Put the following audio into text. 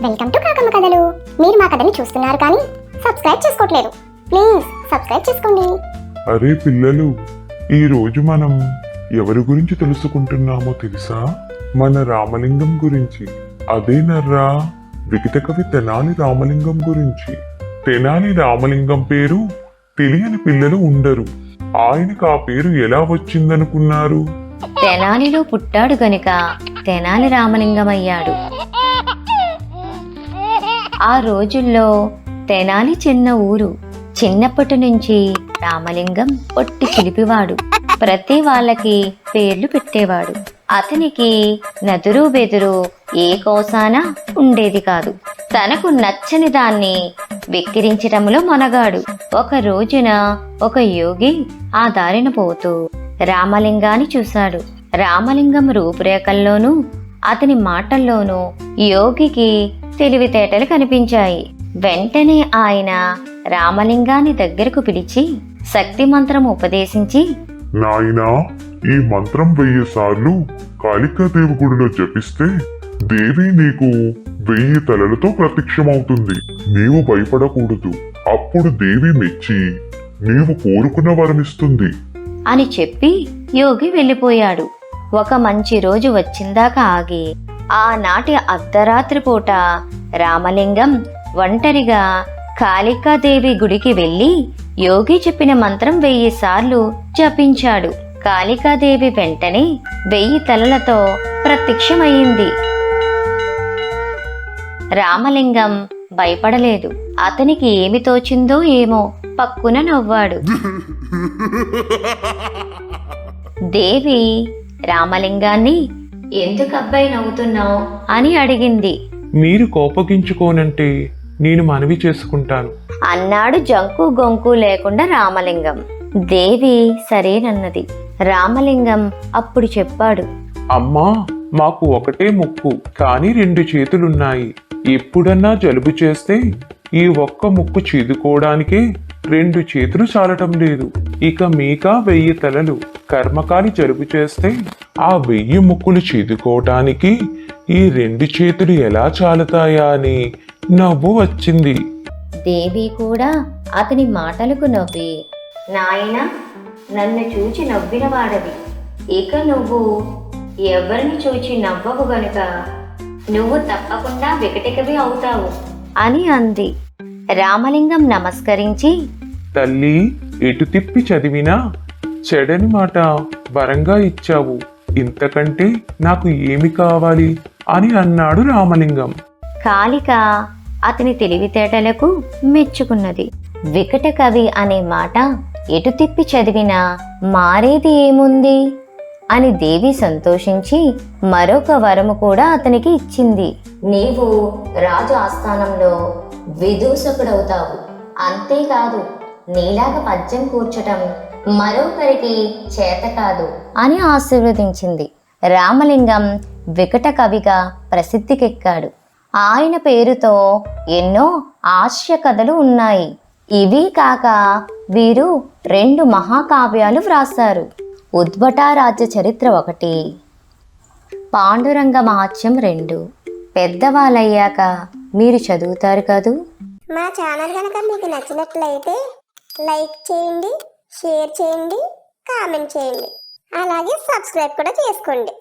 Welcome to కాకమ్మ కథలు. మీరు మా కథని చూస్తున్నారు కానీ సబ్స్క్రైబ్ చేసుకోవట్లేదు. ప్లీజ్ సబ్స్క్రైబ్ చేసుకోండి. అరే పిల్లలు, ఈ రోజు మనం ఎవరి గురించి తెలుసుకుంటున్నామో తెలుసా? మన రామలింగం గురించి. అదేనర్రా, వికట కవి తెనాలి రామలింగం గురించి. తెనాలి రామలింగం పేరు తెలియని పిల్లలు ఉండరు. ఆయనకు ఆ పేరు ఎలా వచ్చిందనుకున్నారు? తెనాలిలో పుట్టాడు గనుక తెనాలి రామలింగం అయ్యాడు. ఆ రోజుల్లో తెనాలి చిన్న ఊరు. చిన్నప్పటి నుంచి రామలింగం పొట్టి చిలిపివాడు. ప్రతి వాళ్ళకి పేర్లు పెట్టేవాడు. అతనికి నదురు బెదురు ఏ కోసాన ఉండేది కాదు. తనకు నచ్చని దాన్ని వెక్కిరించటంలో మొనగాడు. ఒక రోజున ఒక యోగి ఆ దారిన పోతూ రామలింగాన్ని చూశాడు. రామలింగం రూపురేఖల్లోనూ అతని మాటల్లోనూ యోగికి తెలివితేటలు కనిపించాయి. వెంటనే ఆయన రామలింగాన్ని దగ్గరకు పిలిచి శక్తి మంత్రం ఉపదేశించి, నాయనా, ఈ మంత్రం 1000 సార్లు కాళికాదేవి గుడిలో జపిస్తే దేవి నీకు 1000 తలలతో ప్రత్యక్షమవుతుంది. నీవు భయపడకూడదు. అప్పుడు దేవి మెచ్చి నీవు కోరుకున్న వరమిస్తుంది అని చెప్పి యోగి వెళ్ళిపోయాడు. ఒక మంచి రోజు వచ్చిందాక ఆగి ఆనాటి అర్ధరాత్రి పూట రామలింగం ఒంటరిగా కాళికాదేవి గుడికి వెళ్ళి యోగి చెప్పిన మంత్రం 1000 సార్లు జపించాడు. కాళికాదేవి వెంటనే 1000 తలలతో ప్రత్యక్షమయ్యింది. రామలింగం భయపడలేదు. అతనికి ఏమి తోచిందో ఏమో పక్కున నవ్వాడు. దేవి రామలింగాన్ని ఎందుకబ్బాయి నవ్వుతున్నావు అని అడిగింది. మీరు కోపగించుకోనంటే నేను మనవి చేసుకుంటాను అన్నాడు జంకు గొంకు లేకుండా రామలింగం. దేవి సరేనన్నది. రామలింగం అప్పుడు చెప్పాడు, అమ్మా, మాకు ఒకటే ముక్కు కానీ 2 చేతులున్నాయి. ఎప్పుడన్నా జలుబు చేస్తే ఈ ఒక్క ముక్కు చీదుకోవడానికే 2 చేతులు చాలటం లేదు. ఇక మీకా 1000 తలలు. కర్మకాలి జలుబు చేస్తే ఆ 1000 ముక్కులు చీదుకోవటానికి ఈ 2 చేతులు ఎలా చాలుతాయా అని నవ్వు వచ్చింది. దేవి కూడా అతని మాటలకు నవ్వి, నాయనా, నన్ను చూచి నవ్విన వాడవి. ఇక నువ్వు ఎవరిని చూచి నవ్వవు గనుక నువ్వు తప్పకుండా వికటికవి అవుతావు అని అంది. రామలింగం నమస్కరించి, తల్లి, ఎటు తిప్పి చదివినా చెడని మాట వరంగా ఇచ్చావు. ఇంతకంటే నాకు ఏమి కావాలి అని అన్నాడు రామలింగం. కాళిక అతని తెలివితేటలకు మెచ్చుకున్నది. వికట కవి అనే మాట ఎటు తిప్పి చదివినా మారేది ఏముంది అని దేవి సంతోషించి మరొక వరము కూడా అతనికి ఇచ్చింది. నీవు రాజు ఆస్థానంలో విదూషకుడవుతావు. అంతేకాదు, నీలాగా పద్యం కూర్చటం మరొకరికి చేత కాదు అని ఆశీర్వదించింది. రామలింగం వికట కవిగా ప్రసిద్ధికెక్కాడు. ఆయన పేరుతో ఎన్నో హాస్య కథలు ఉన్నాయి. ఇవి కాక వీరు 2 మహాకావ్యాలు వ్రాసారు. ఉద్భటారాజ్య చరిత్ర 1, పాండురంగ మహాత్యం 2. పెద్దవాళ్ళయ్యాక మీరు చదువుతారు కదూ. మా ఛానల్ కనుక మీకు నచ్చినట్లయితే లైక్ చేయండి, షేర్ చేయండి, కామెంట్ చేయండి. అలాగే సబ్స్క్రైబ్ కూడా చేసుకోండి.